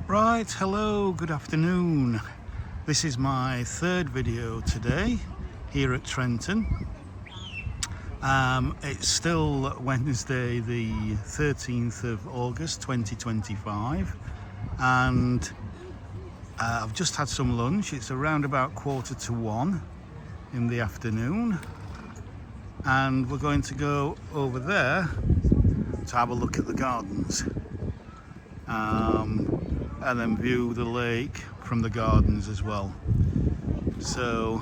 Right, hello, good afternoon. This is my third video today here at Trentham. It's still Wednesday the 13th of August 2025 and I've just had some lunch. It's around about 1:45 in the afternoon and we're going to go over there to have a look at the gardens. And then view the lake from the gardens as well. So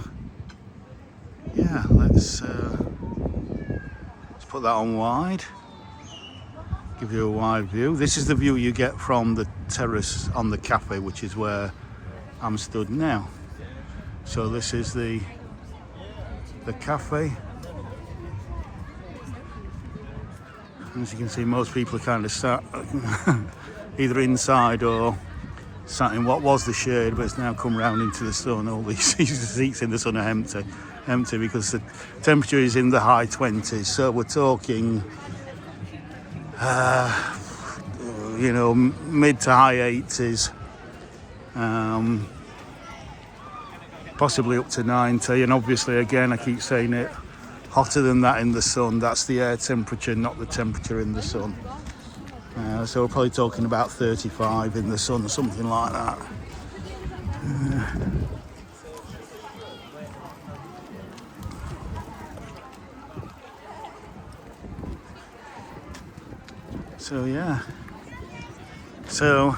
yeah, let's put that on wide, give you a wide view. This is the view you get from the terrace on the cafe, which is where I'm stood now. So this is the cafe. As you can see, most people are kind of sat either inside or sat in what was the shade, but it's now come round into the sun. All these seats in the sun are empty because the temperature is in the high 20s. So we're talking, mid to high 80s, possibly up to 90. And obviously, again, I keep saying it, hotter than that in the sun. That's the air temperature, not the temperature in the sun. So we're probably talking about 35 in the sun, something like that. So yeah. So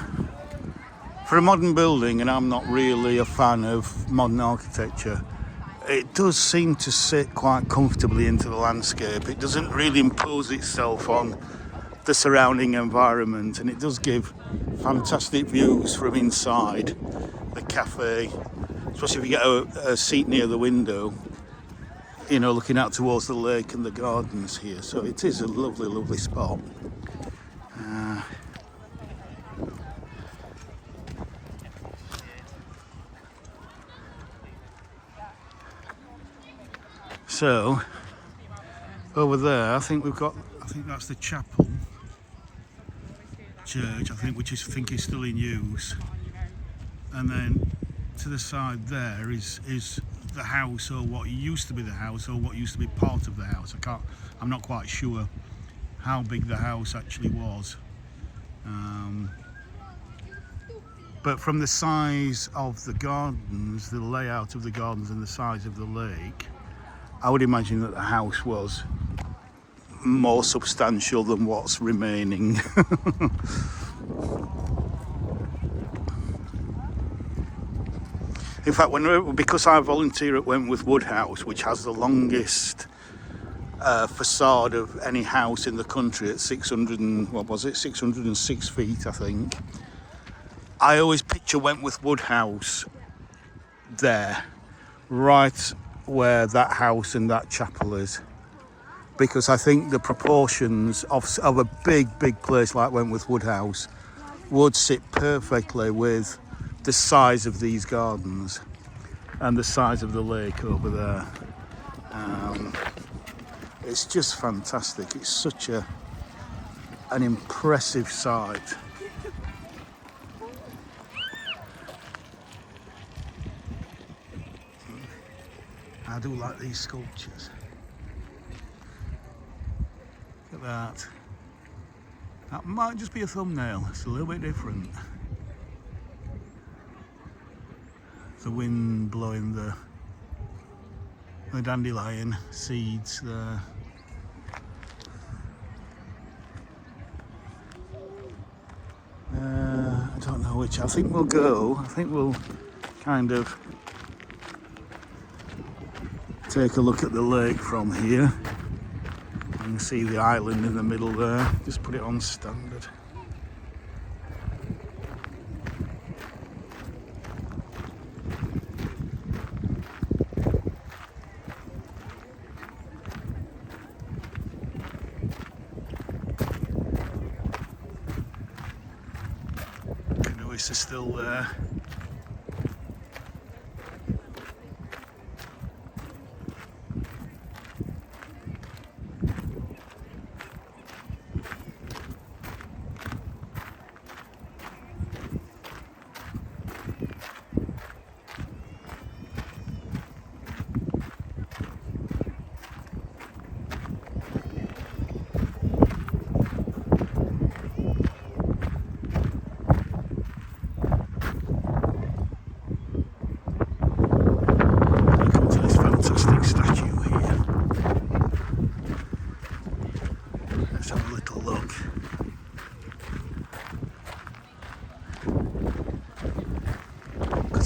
for a modern building, and I'm not really a fan of modern architecture, it does seem to sit quite comfortably into the landscape. It doesn't really impose itself on the surrounding environment, and it does give fantastic views from inside the cafe, especially if you get a seat near the window, looking out towards the lake and the gardens here. So it is a lovely spot. So over there, I think that's the chapel church, which is still in use. And then to the side there is the house, or what used to be the house, or what used to be part of the house. I'm not quite sure how big the house actually was. But from the size of the gardens, the layout of the gardens and the size of the lake, I would imagine that the house was more substantial than what's remaining. In fact, because I volunteer at Wentworth Woodhouse, which has the longest facade of any house in the country at 606 feet, I think. I always picture Wentworth Woodhouse there, right where that house and that chapel is, because I think the proportions of a big place like Wentworth Woodhouse would sit perfectly with the size of these gardens and the size of the lake over there. It's just fantastic. It's such an impressive sight. I do like these sculptures. Look at that. That might just be a thumbnail. It's a little bit different. The wind blowing the dandelion seeds there. I don't know which. I think we'll kind of take a look at the lake from here. You can see the island in the middle there. Just put it on standard. Canoeists are still there.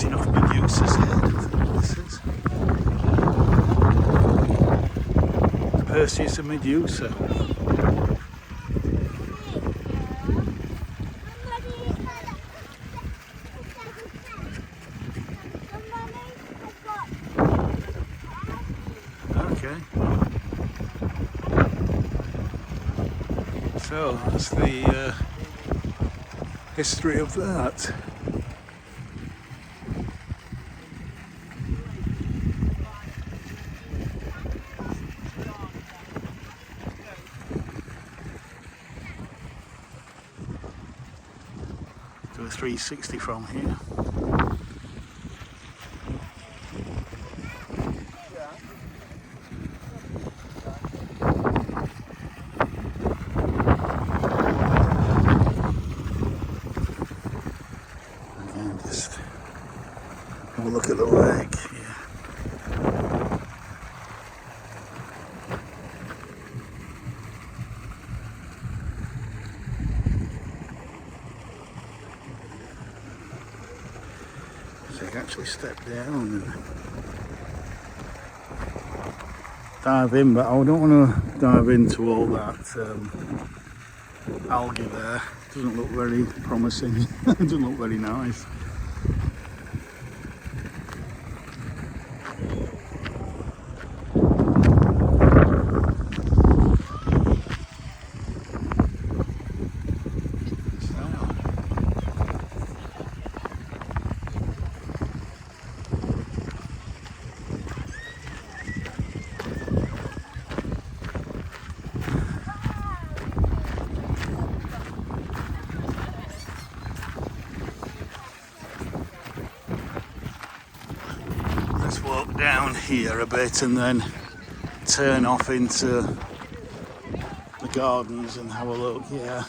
cutting off Medusa's head, I think this is. Perseus and Medusa. Okay. So that's the history of that. Do a 360 from here. And just have a look at the lake. Yeah. So I can actually step down and dive in, but I don't want to dive into all that algae there. Doesn't look very promising. It doesn't look very nice. Let's walk down here a bit and then turn off into the gardens and have a look. Yeah,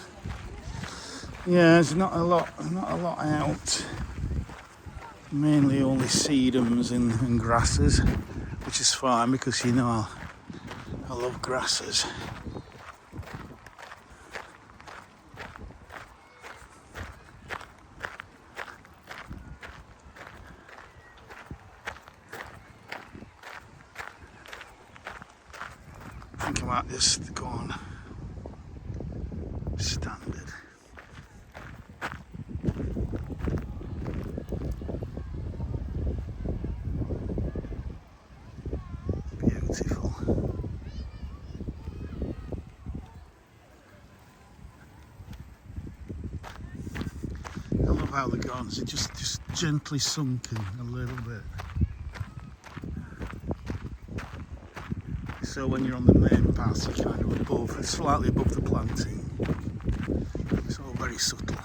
there's not a lot out. Mainly only sedums and grasses, which is fine because you know I love grasses. I think I might just go on standard. Beautiful. I love how the gardens are just gently sunken a little bit. So when you're on the main path, you're kind of above, slightly above the planting. It's all very subtle.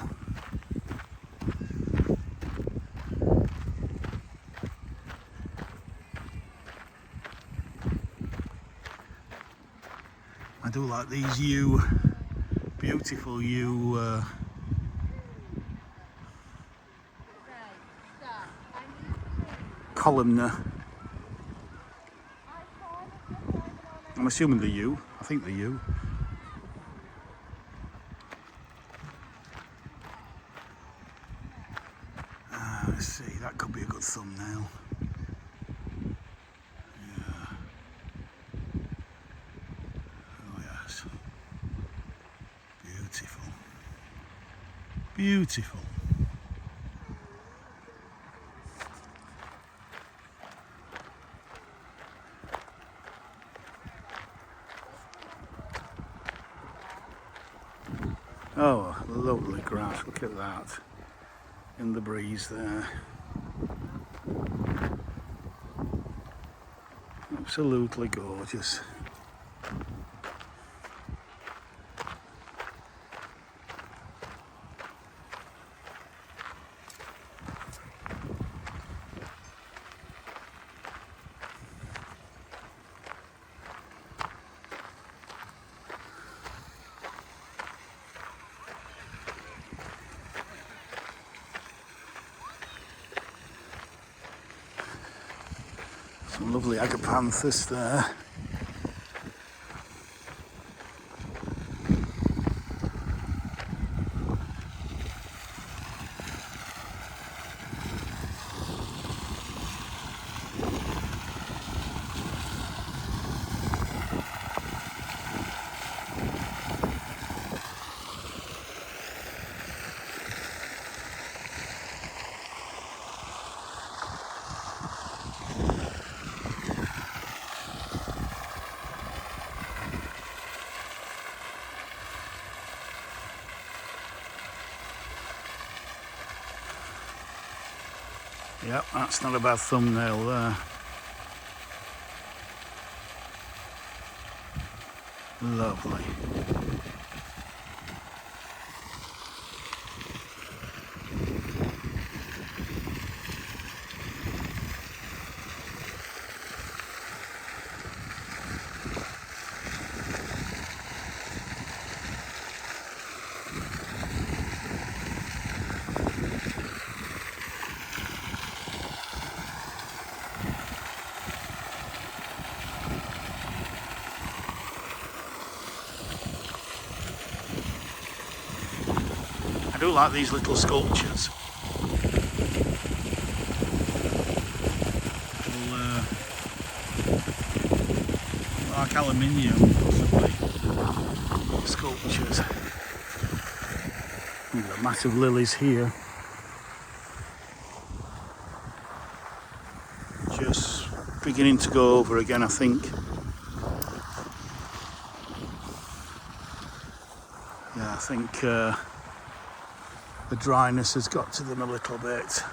I do like these beautiful columnar. I'm assuming the yew. I think the yew. Let's see, that could be a good thumbnail. Yeah. Oh yes. Beautiful. Beautiful. Oh, lovely grass, look at that, in the breeze there. Absolutely gorgeous. Some lovely agapanthus there. Yep, that's not a bad thumbnail there. Lovely. I do like these little sculptures. Little, like aluminium, possibly. Sculptures. We've got massive lilies here. Just beginning to go over again, I think. Yeah, I think the dryness has got to them a little bit.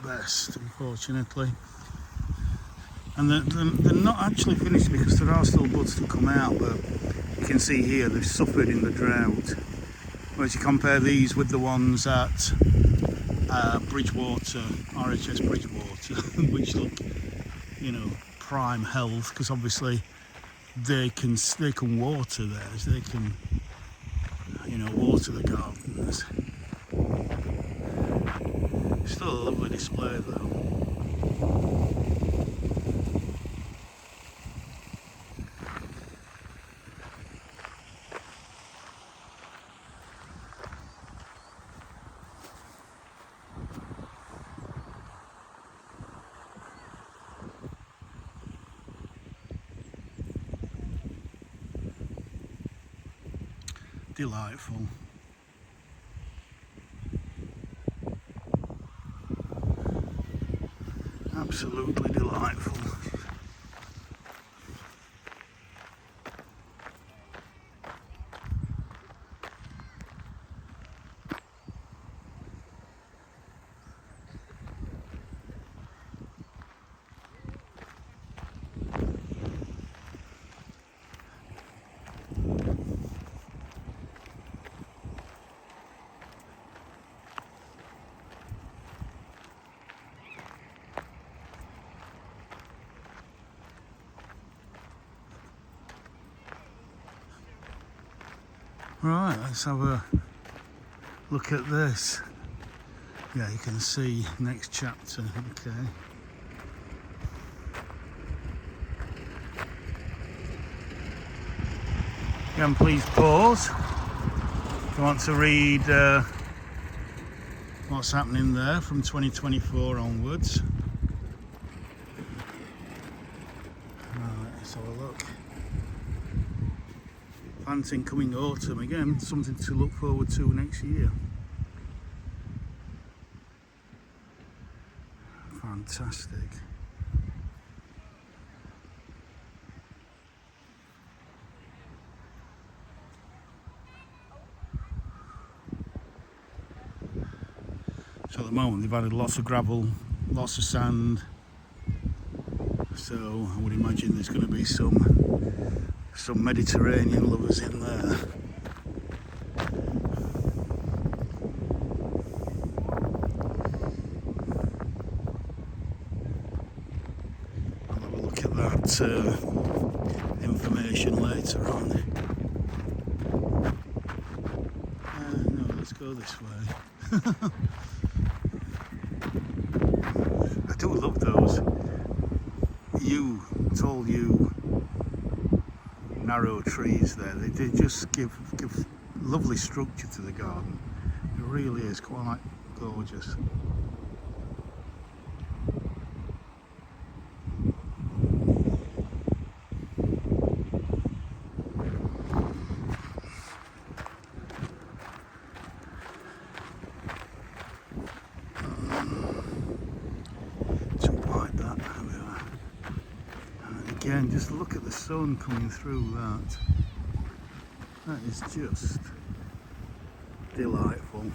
Best, unfortunately, and they're not actually finished because there are still buds to come out, but you can see here they've suffered in the drought. Whereas you compare these with the ones at Bridgewater, RHS Bridgewater, which look, you know, prime health, because obviously they can water theirs, they can, you know, water the gardens. Still a lovely display though. Delightful. Absolutely delightful. Right, let's have a look at this. Yeah, you can see next chapter. Okay. Again, please pause if you want to read what's happening there from 2024 onwards. Right, let's have a look. Planting coming autumn, again, something to look forward to next year. Fantastic. So at the moment they've added lots of gravel, lots of sand. So I would imagine there's going to be some Mediterranean lovers in there. I'll have a look at that information later on. go this way. I do love those tall narrow trees there. They just give lovely structure to the garden. It really is quite gorgeous. Again, just look at the sun coming through that. That is just delightful.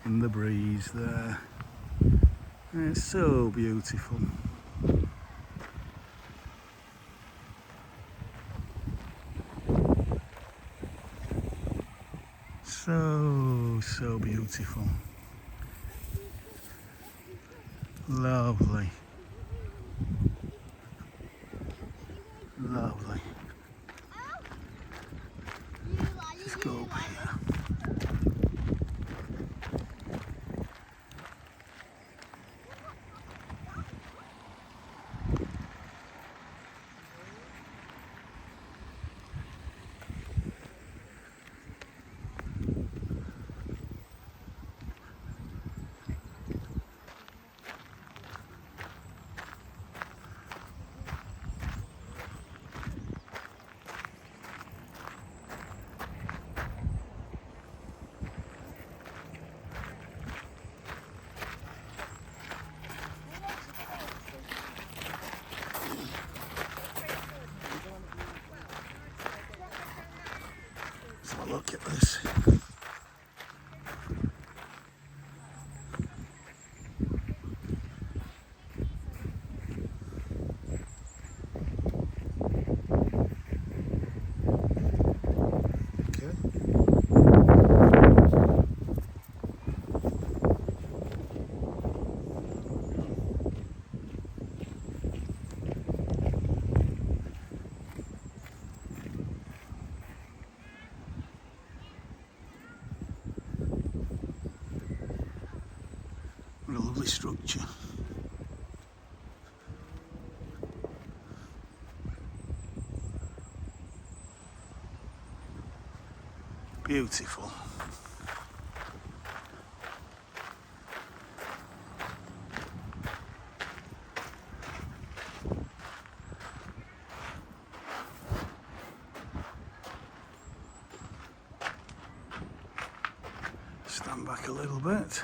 And the breeze there. And it's so beautiful. So beautiful. Lovely. Lovely. Just go over here. Let's have a look at this. What a lovely structure. Beautiful. Stand back a little bit.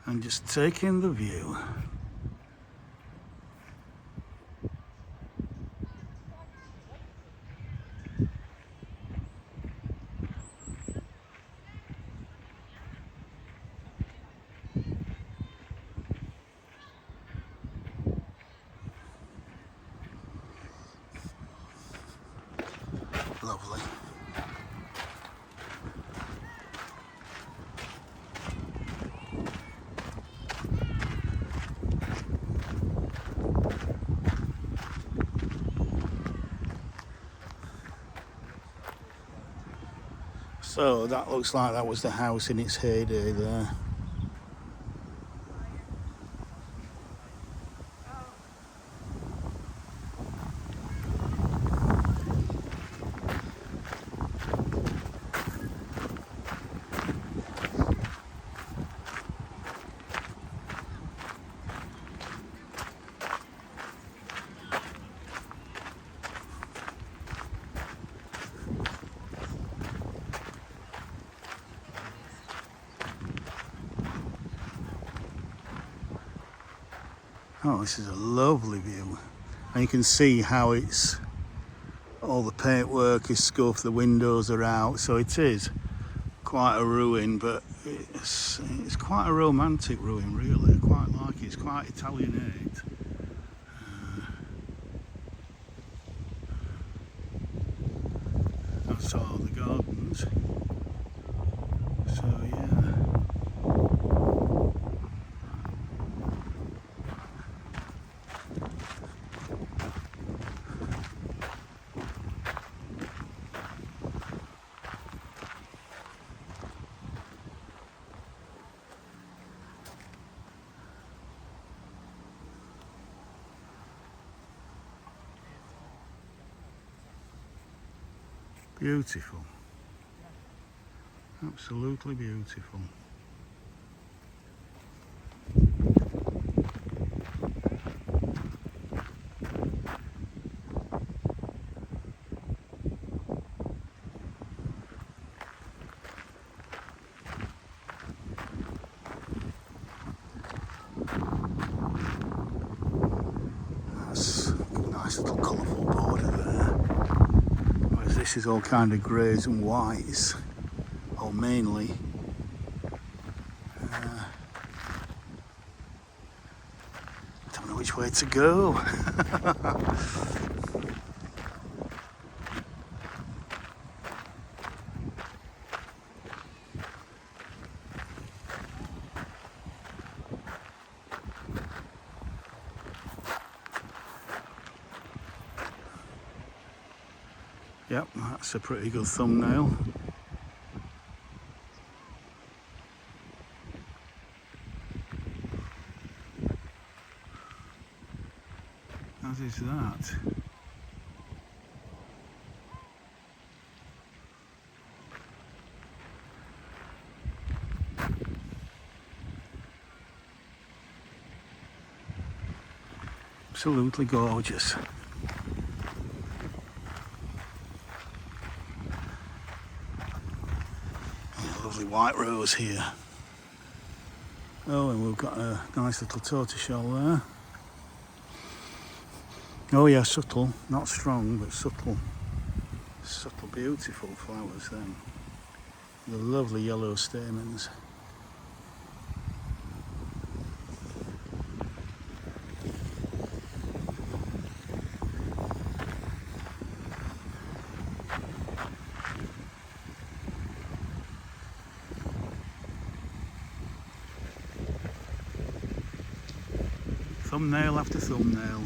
And just take in the view. Lovely. So that looks like that was the house in its heyday there. Oh, this is a lovely view. And you can see how all the paintwork is scuffed, the windows are out, so it is quite a ruin, but it's quite a romantic ruin really. I quite like it. It's quite Italianate. That's all the gardens. So yeah. Beautiful. Absolutely beautiful. That's a nice little colourful border there. Whereas this is all kind of greys and whites, or mainly. Don't know which way to go. Yep, that's a pretty good thumbnail. As is that. Absolutely gorgeous. Lovely white rose here. Oh, and we've got a nice little tortoiseshell there. Oh yeah, subtle, not strong, but subtle. Subtle, beautiful flowers then. The lovely yellow stamens. Thumbnail after thumbnail.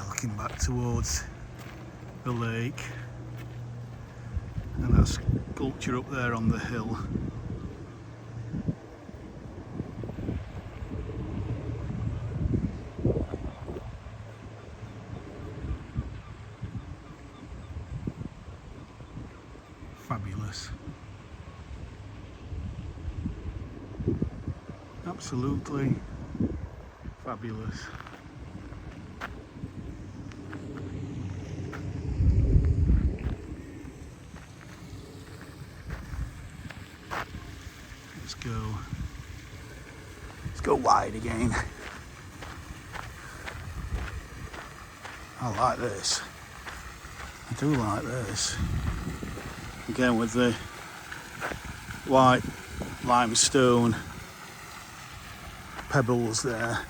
Looking back towards the lake, and that sculpture up there on the hill. Fabulous. Absolutely fabulous. Let's go wide again. I like this. I do like this. Again with the white limestone pebbles there.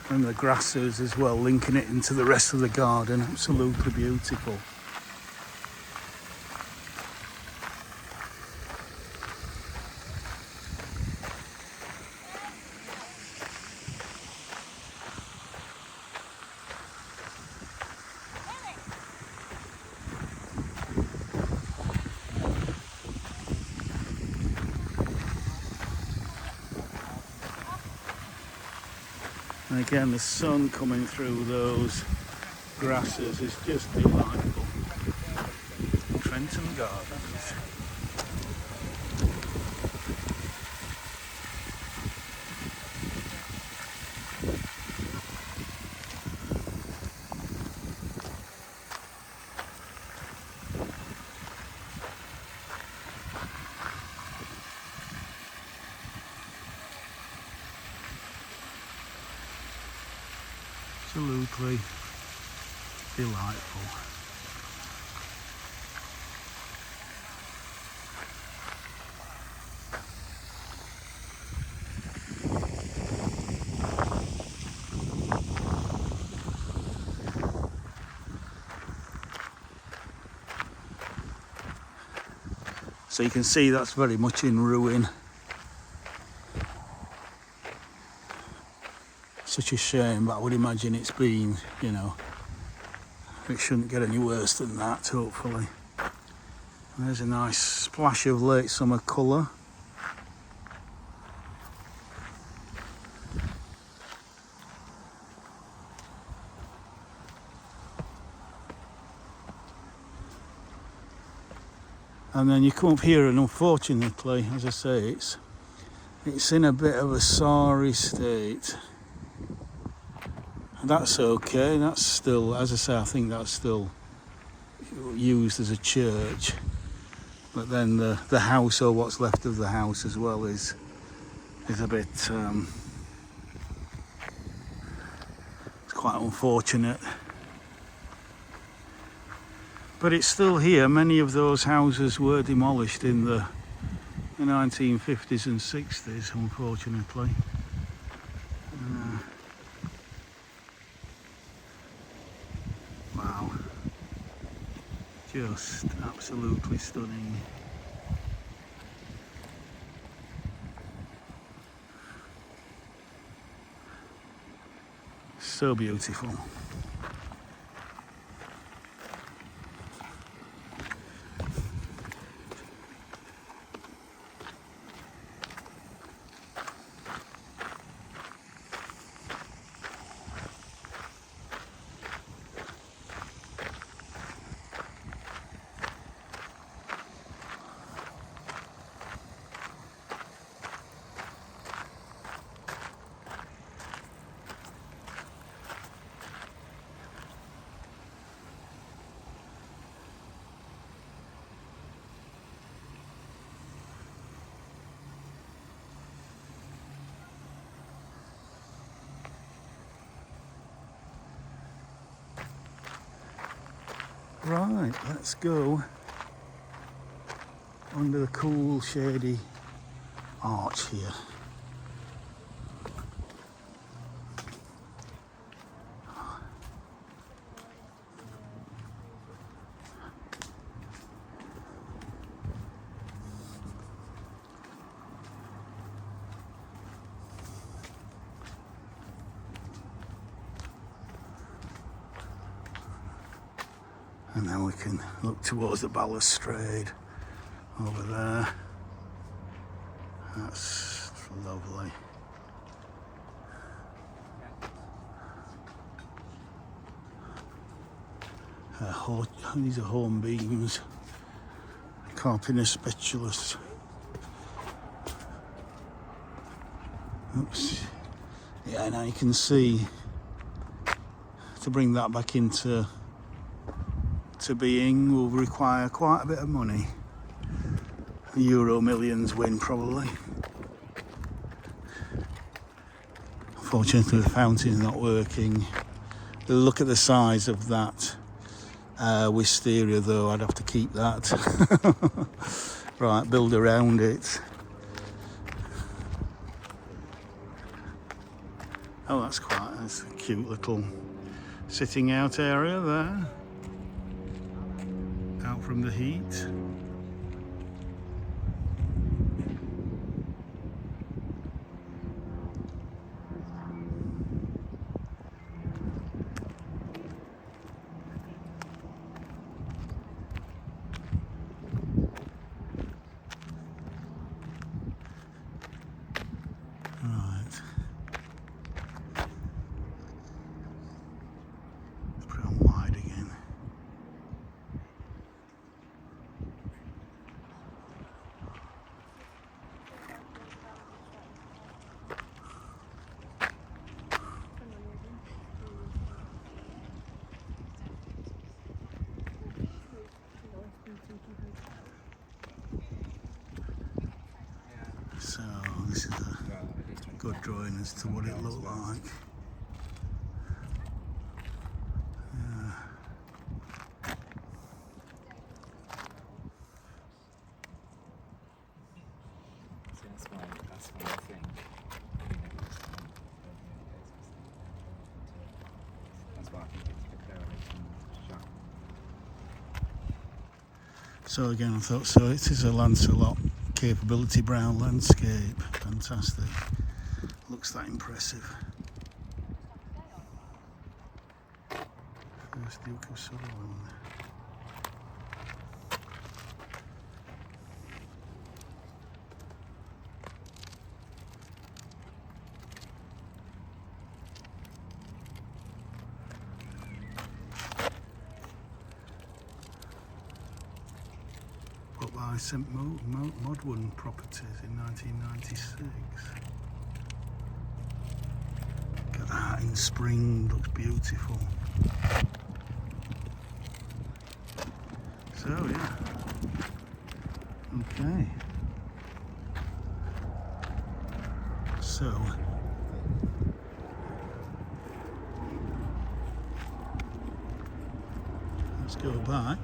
And the grasses as well, linking it into the rest of the garden. Absolutely beautiful. And again, the sun coming through those grasses is just delightful. Trentham Gardens. Absolutely delightful. So you can see that's very much in ruin. Such a shame, but I would imagine it's been, you know, it shouldn't get any worse than that, hopefully. There's a nice splash of late summer colour. And then you come up here, and unfortunately, as I say, it's in a bit of a sorry state. That's okay, that's still, as I say, I think that's still used as a church. But then the house, or what's left of the house as well, is a bit, it's quite unfortunate. But it's still here. Many of those houses were demolished in the 1950s and 60s, unfortunately. Wow. Just absolutely stunning. So beautiful. Right, let's go under the cool, shady arch here. And then we can look towards the balustrade over there. That's lovely. These are horn beams, Carpinus speculus. Oops. Yeah, now you can see, to bring that back into being will require quite a bit of money. Euro millions win, probably. Unfortunately, the fountain's not working. Look at the size of that wisteria, though. I'd have to keep that. Right, build around it. Oh, that's a cute little sitting out area there. Out from the heat. Right. Let's put it on wide again. So this is a good drawing as to what it looked like. That's why I think. That's why I think it's the correlation shot. So again, I thought, so it is a Lancelot capability brown landscape. Fantastic. Looks that impressive. First Duke of Sutherland. Put by St Modwen Properties in 1996. Look at that in spring, looks beautiful. So yeah, okay. So let's go back.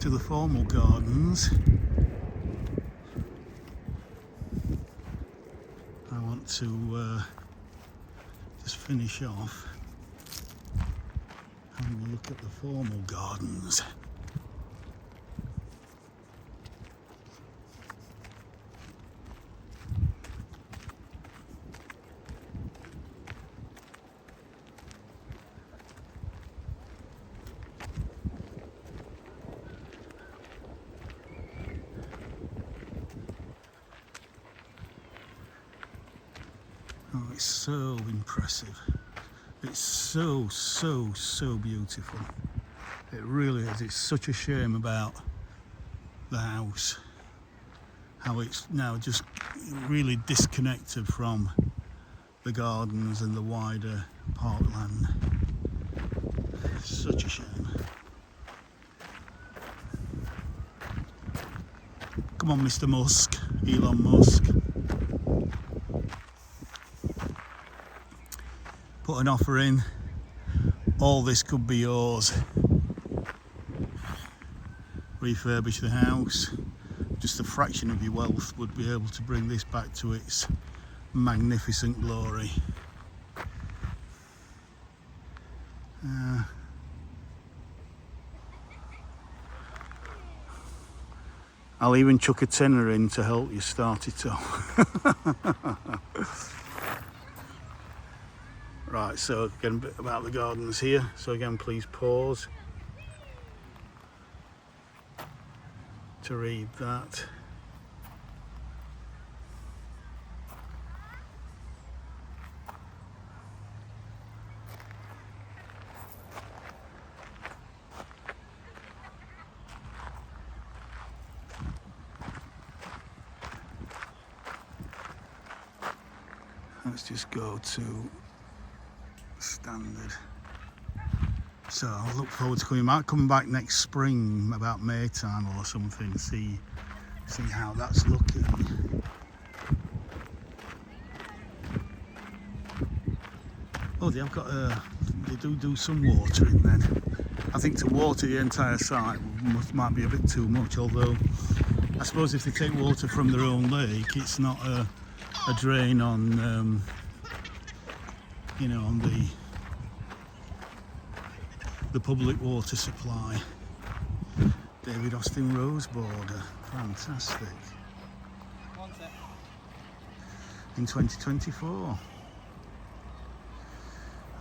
To the formal gardens. I want to just finish off having a look at the formal gardens. Oh, it's so impressive. It's so beautiful. It really is. It's such a shame about the house. How it's now just really disconnected from the gardens and the wider parkland. Such a shame. Come on, Mr. Musk, Elon Musk. Put an offer in. All this could be yours. Refurbish the house. Just a fraction of your wealth would be able to bring this back to its magnificent glory. I'll even chuck a tenner in to help you start it off. Right, so again, a bit about the gardens here. So again, please pause to read that. Let's just go to standard. So I look forward to coming back next spring, about May time or something, see how that's looking. Oh, they do some watering then. I think to water the entire site might be a bit too much, although I suppose if they take water from their own lake, it's not a drain on on the public water supply. David Austin Rose border, fantastic. In 2024.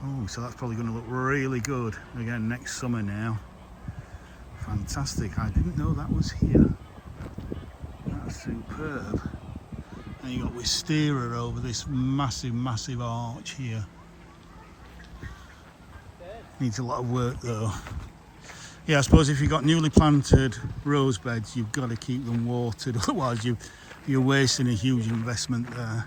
Oh, so that's probably going to look really good again next summer now. Fantastic. I didn't know that was here. That's superb. And you got wisteria over this massive arch here. Needs a lot of work though. Yeah, I suppose if you've got newly planted rose beds, you've got to keep them watered, otherwise you're wasting a huge investment there.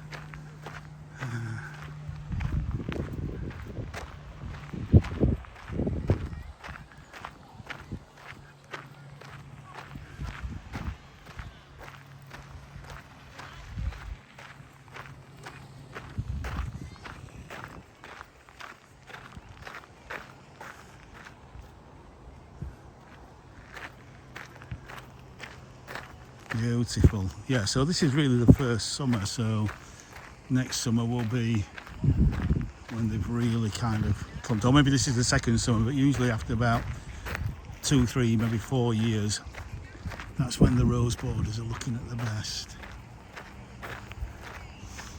Beautiful. Yeah, so this is really the first summer, so next summer will be when they've really kind of plumped, or maybe this is the second summer, but usually after about 2, 3, maybe 4 years, that's when the rose borders are looking at the best.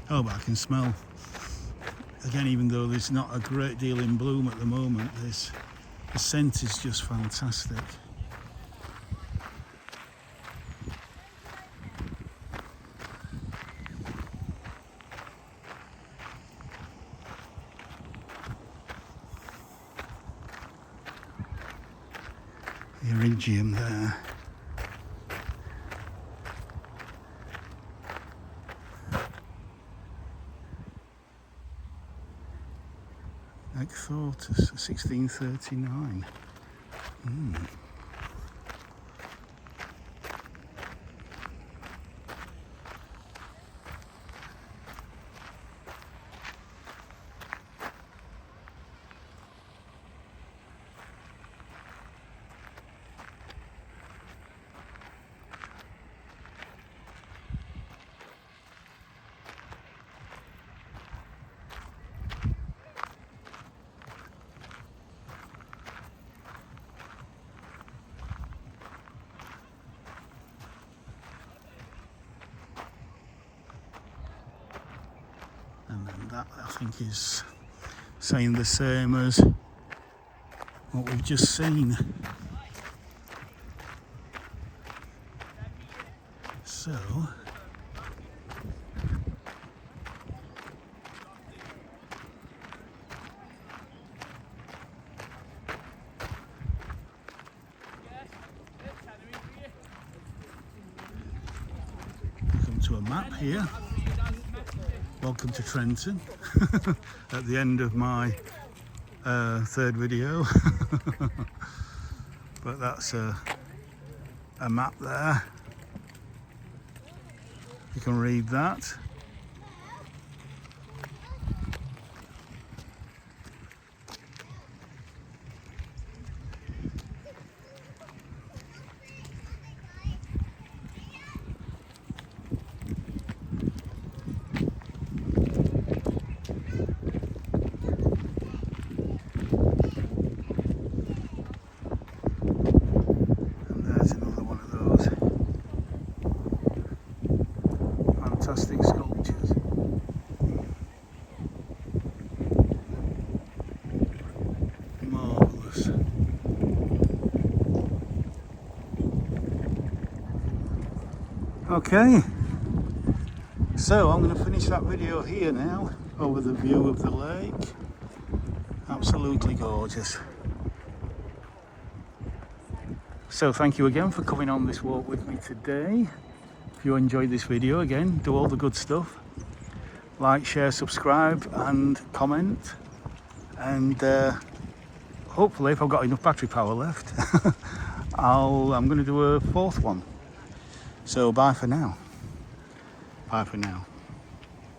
Oh, but I can smell, again, even though there's not a great deal in bloom at the moment, the scent is just fantastic. The Iridium there. Ecthortus, 1639. And then that, I think, is saying the same as what we've just seen. So, come to a map here. Welcome to Trentham at the end of my third video. But that's a map there. You can read that. Fantastic sculptures. Marvellous. Okay, so I'm going to finish that video here now over the view of the lake. Absolutely gorgeous. So thank you again for coming on this walk with me today. If you enjoyed this video, again, do all the good stuff. Like, share, subscribe and comment. And hopefully, if I've got enough battery power left, I'm going to do a fourth one. So bye for now. Bye for now.